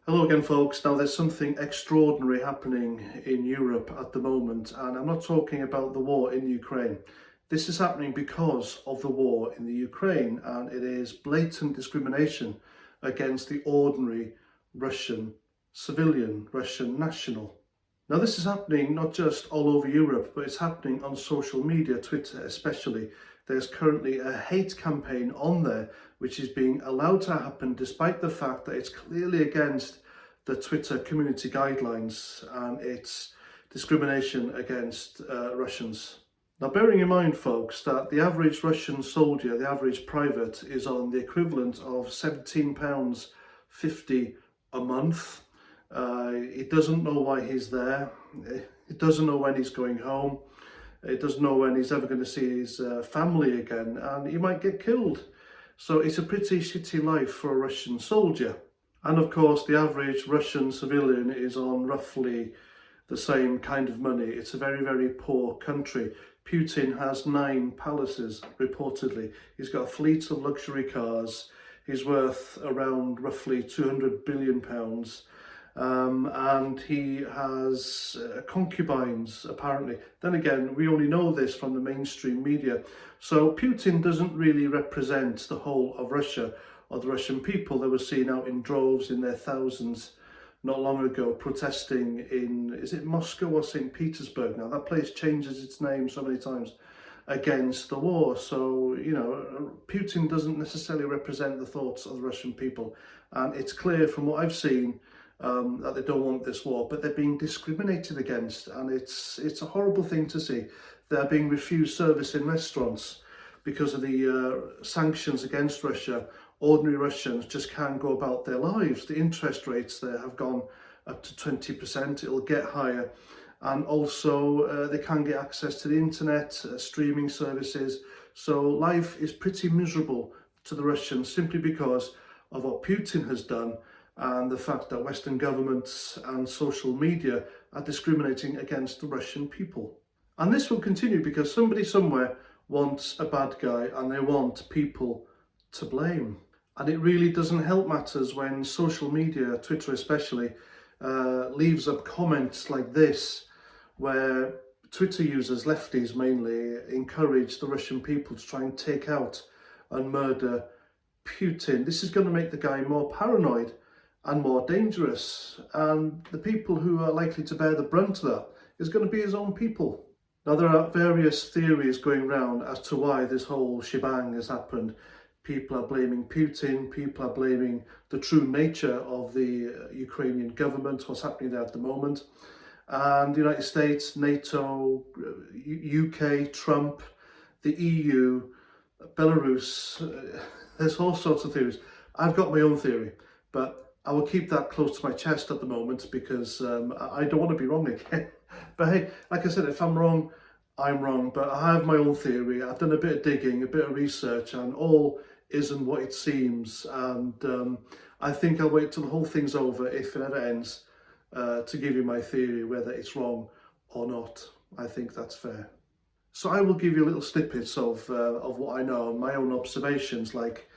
Hello again, folks. Now, there's something extraordinary happening in Europe at the moment, and I'm not talking about the war in Ukraine. This is happening because of the war in the Ukraine, and it is blatant discrimination against the ordinary Russian civilian, Russian national. Now, this is happening not just all over Europe, but it's happening on social media, Twitter especially. There's currently a hate campaign on there which is being allowed to happen despite the fact that it's clearly against the Twitter community guidelines and it's discrimination against Russians. Now, bearing in mind, folks, that the average Russian soldier, the average private, is on the equivalent of £17.50 a month. He doesn't know why he's there. He doesn't know when he's going home. He doesn't know when he's ever going to see his family again, and he might get killed. So it's a pretty shitty life for a Russian soldier. And of course, the average Russian civilian is on roughly the same kind of money. It's a very, very poor country. Putin has 9 palaces, reportedly. He's got a fleet of luxury cars. He's worth around roughly £200 billion. And he has concubines, apparently. Then again, we only know this from the mainstream media. So Putin doesn't really represent the whole of Russia or the Russian people. They were seen out in droves in their thousands not long ago protesting in, is it Moscow or St. Petersburg now? That place changes its name so many times, against the war. So, you know, Putin doesn't necessarily represent the thoughts of the Russian people. And it's clear from what I've seen that they don't want this war, but they're being discriminated against, and it's a horrible thing to see. They're being refused service in restaurants because of the sanctions against Russia. Ordinary Russians just can't go about their lives. The interest rates there have gone up to 20%. It'll get higher. And also they can't get access to the internet, streaming services. So life is pretty miserable to the Russians simply because of what Putin has done and the fact that Western governments and social media are discriminating against the Russian people. And this will continue because somebody somewhere wants a bad guy and they want people to blame. And it really doesn't help matters when social media, Twitter especially, leaves up comments like this, where Twitter users, lefties mainly, encourage the Russian people to try and take out and murder Putin. This is going to make the guy more paranoid and more dangerous, and the people who are likely to bear the brunt of that is going to be his own people. Now, there are various theories going around as to why this whole shebang has happened. People are blaming Putin, people are blaming the true nature of the Ukrainian government, what's happening there at the moment, and the United States, NATO, UK, Trump, the EU, Belarus. There's all sorts of theories. I've got my own theory, but I will keep that close to my chest at the moment because I don't want to be wrong again. But hey, like I said, if I'm wrong, I'm wrong. But I have my own theory. I've done a bit of digging, a bit of research, and all isn't what it seems. And I think I'll wait till the whole thing's over, if it ever ends, to give you my theory, whether it's wrong or not. I think that's fair. So I will give you little snippets of what I know, my own observations, like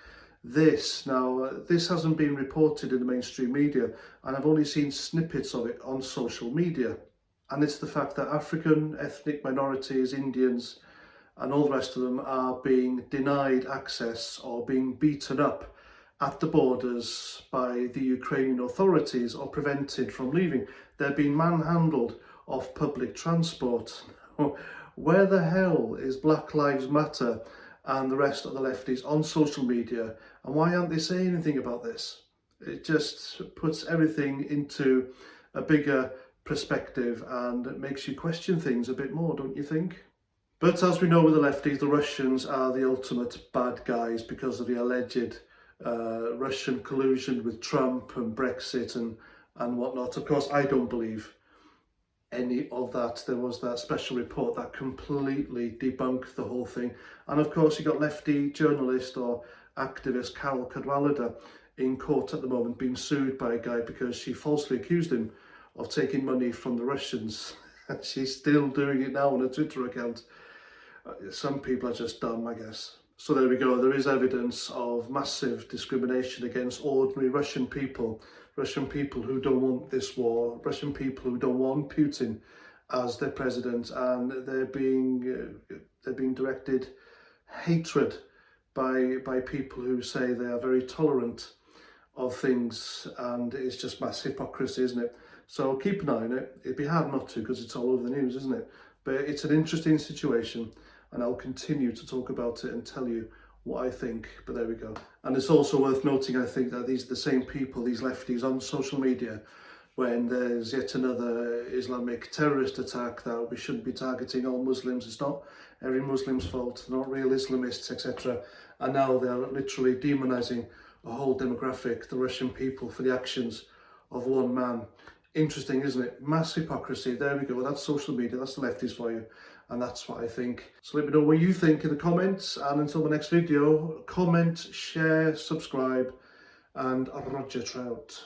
this. Now, this hasn't been reported in the mainstream media, and I've only seen snippets of it on social media. And it's the fact that African ethnic minorities, Indians, and all the rest of them are being denied access or being beaten up at the borders by the Ukrainian authorities or prevented from leaving. They're being manhandled off public transport. Where the hell is Black Lives Matter and the rest of the lefties on social media, and why aren't they saying anything about this? It just puts everything into a bigger perspective and it makes you question things a bit more, don't you think? But as we know with the lefties, the Russians are the ultimate bad guys because of the alleged Russian collusion with Trump and Brexit and whatnot. Of course, I don't believe any of that. There was that special report that completely debunked the whole thing. And of course, you got lefty journalist or activist Carol Cadwalladr in court at the moment being sued by a guy because she falsely accused him of taking money from the Russians. And she's still doing it now on a Twitter account. Some people are just dumb, I guess. So there we go. There is evidence of massive discrimination against ordinary Russian people Russian people who don't want this war, Russian people who don't want Putin as their president, and they're being directed hatred by people who say they are very tolerant of things, and it's just mass hypocrisy, isn't it? So keep an eye on it. It'd be hard not to, because it's all over the news, isn't it? But it's an interesting situation, and I'll continue to talk about it and tell you what I think. But there we go. And it's also worth noting, I think, that these are the same people, these lefties on social media, when there's yet another Islamic terrorist attack, that we shouldn't be targeting all Muslims. It's not every Muslim's fault, not real Islamists, etc. And now they're literally demonising a whole demographic, the Russian people, for the actions of one man. Interesting, isn't it? Mass hypocrisy. There we go. That's social media. That's the lefties for you. And that's what I think. So let me know what you think in the comments. And until the next video, comment, share, subscribe, and Roger Trout.